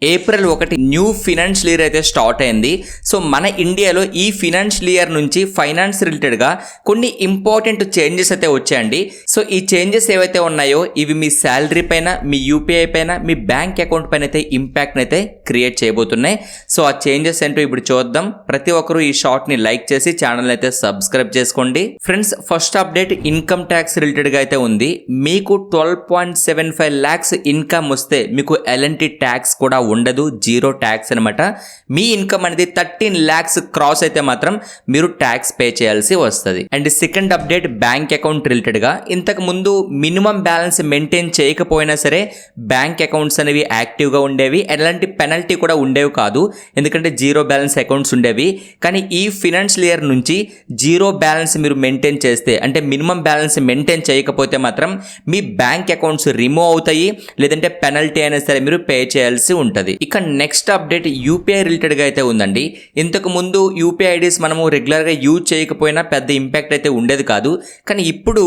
April 1 new financial year అయితే start అయింది. So మన ఇండియాలో ఈ ఫినాన్షియల్ ఇయర్ నుంచి ఫైనాన్స్ రిలేటెడ్గా కొన్ని ఇంపార్టెంట్ చేంజెస్ అయితే వచ్చాయండి. సో ఈ చేంజెస్ ఏవైతే ఉన్నాయో ఇవి మీ శాలరీ పైన, మీ యూపీఐ పైన, మీ బ్యాంక్ అకౌంట్ పైన అయితే ఇంపాక్ట్ అయితే క్రియేట్ చేయబోతున్నాయి. సో ఆ చేంజెస్ ఏంటో ఇప్పుడు చూద్దాం. ప్రతి ఒక్కరూ ఈ షార్ట్ని లైక్ చేసి ఛానల్ అయితే సబ్స్క్రైబ్ చేసుకోండి. Friends, first update income tax రిలేటెడ్గా అయితే ఉంది. మీకు 12.75 lakhs ఇన్కమ్ వస్తే మీకు ఎలాంటి ట్యాక్స్ కూడా ఉండదు, జీరో ట్యాక్స్ అనమాట. మీ ఇన్కమ్ అనేది 13 lakhs క్రాస్ అయితే మాత్రం మీరు ట్యాక్స్ పే చేయాల్సి వస్తుంది. And second update bank account related గా, ఇంతకు ముందు మినిమం బ్యాలెన్స్ మెయింటైన్ చేయకపోయినా సరే బ్యాంక్ అకౌంట్స్ అనేవి యాక్టివ్ గా ఉండేవి, ఎలాంటి పెనల్టీ కూడా ఉండేవి కాదు, ఎందుకంటే జీరో బ్యాలెన్స్ అకౌంట్స్ ఉండేవి. కానీ ఈ ఫినాన్షియల్ ఇయర్ నుంచి జీరో బ్యాలెన్స్ మీరు మెయింటైన్ చేస్తే, అంటే మినిమం బ్యాలెన్స్ మెయింటైన్ చేయకపోతే మాత్రం మీ బ్యాంక్ అకౌంట్స్ రిమూవ్ అవుతాయి, లేదంటే పెనల్టీ అయినా సరే మీరు పే చేయాల్సి ఉంటుంది. ఇక నెక్స్ట్ అప్డేట్ యూపీఐ రిలేటెడ్ గా అయితే ఉందండి. ఇంతకు ముందు యూపీఐ ఐడీస్ మనము రెగ్యులర్ గా యూజ్ చేయకపోయినా పెద్ద ఇంపాక్ట్ అయితే ఉండేది కాదు. కానీ ఇప్పుడు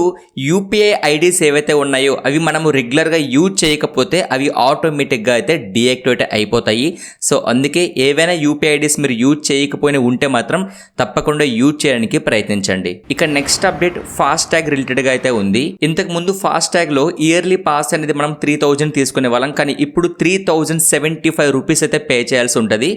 యూపీఐ ఐడీస్ ఏవైతే ఉన్నాయో అవి మనము రెగ్యులర్ గా యూజ్ చేయకపోతే అవి ఆటోమేటిక్ గా అయితే డీయాక్టివేట్ అయిపోతాయి. సో అందుకే ఏవైనా యూపీఐ ఐడీస్ మీరు యూజ్ చేయకపోయినా ఉంటే మాత్రం తప్పకుండా యూజ్ చేయడానికి ప్రయత్నించండి. ఇక next update fast tag related గా అయితే ఉంది. ఇంతకు ముందు ఫాస్ట్ ట్యాగ్ లో ఇయర్లీ పాస్ అనేది మనం 3000 తీసుకునే వాళ్ళం, కానీ ఇప్పుడు 3075 రూపీస్ అయితే పే చేయాల్సి ఉంటుంది.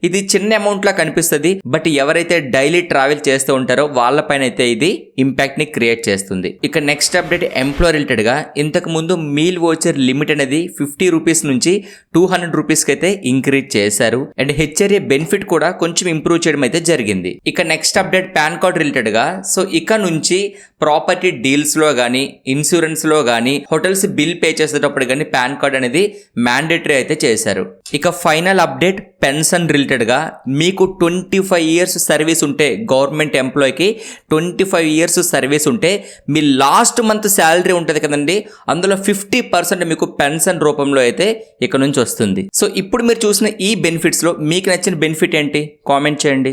ఇది చిన్న అమౌంట్ లా కనిపిస్తుంది, బట్ ఎవరైతే డైలీ ట్రావెల్ చేస్తూ ఉంటారో వాళ్ళపైన అయితే ఇది ఇంపాక్ట్ ని క్రియేట్ చేస్తుంది. ఇక నెక్స్ట్ అప్డేట్ ఎంప్లాయ్ రిలేటెడ్ గా, ఇంతకు ముందు మీల్ వోచర్ లిమిట్ అనేది 50 రూపీస్ నుంచి 200 రూపీస్ కి అయితే ఇంక్రీజ్ చేశారు. అండ్ హెచ్ఆర్ఏ బెనిఫిట్ కూడా కొంచెం ఇంప్రూవ్ చేయడం అయితే జరిగింది. ఇక next update pan card related గా, సో ఇక నుంచి ప్రాపర్టీ డీల్స్ లో గానీ, ఇన్సూరెన్స్ లో గానీ, హోటల్స్ బిల్ పే చేసేటప్పుడు కానీ పాన్ కార్డ్ అనేది మ్యాండేటరీ అయితే చేశారు. ఇక ఫైనల్ అప్డేట్ పెన్షన్ రిలేటెడ్ గా, మీకు 25 years సర్వీస్ ఉంటే, గవర్నమెంట్ ఎంప్లాయ్కి 25 years సర్వీస్ ఉంటే మీ లాస్ట్ మంత్ శాలరీ ఉంటుంది కదండి, అందులో 50% మీకు పెన్షన్ రూపంలో అయితే ఇక నుంచి వస్తుంది. సో ఇప్పుడు మీరు చూసిన ఈ బెనిఫిట్స్ లో మీకు నచ్చిన బెనిఫిట్ ఏంటి కామెంట్ చేయండి.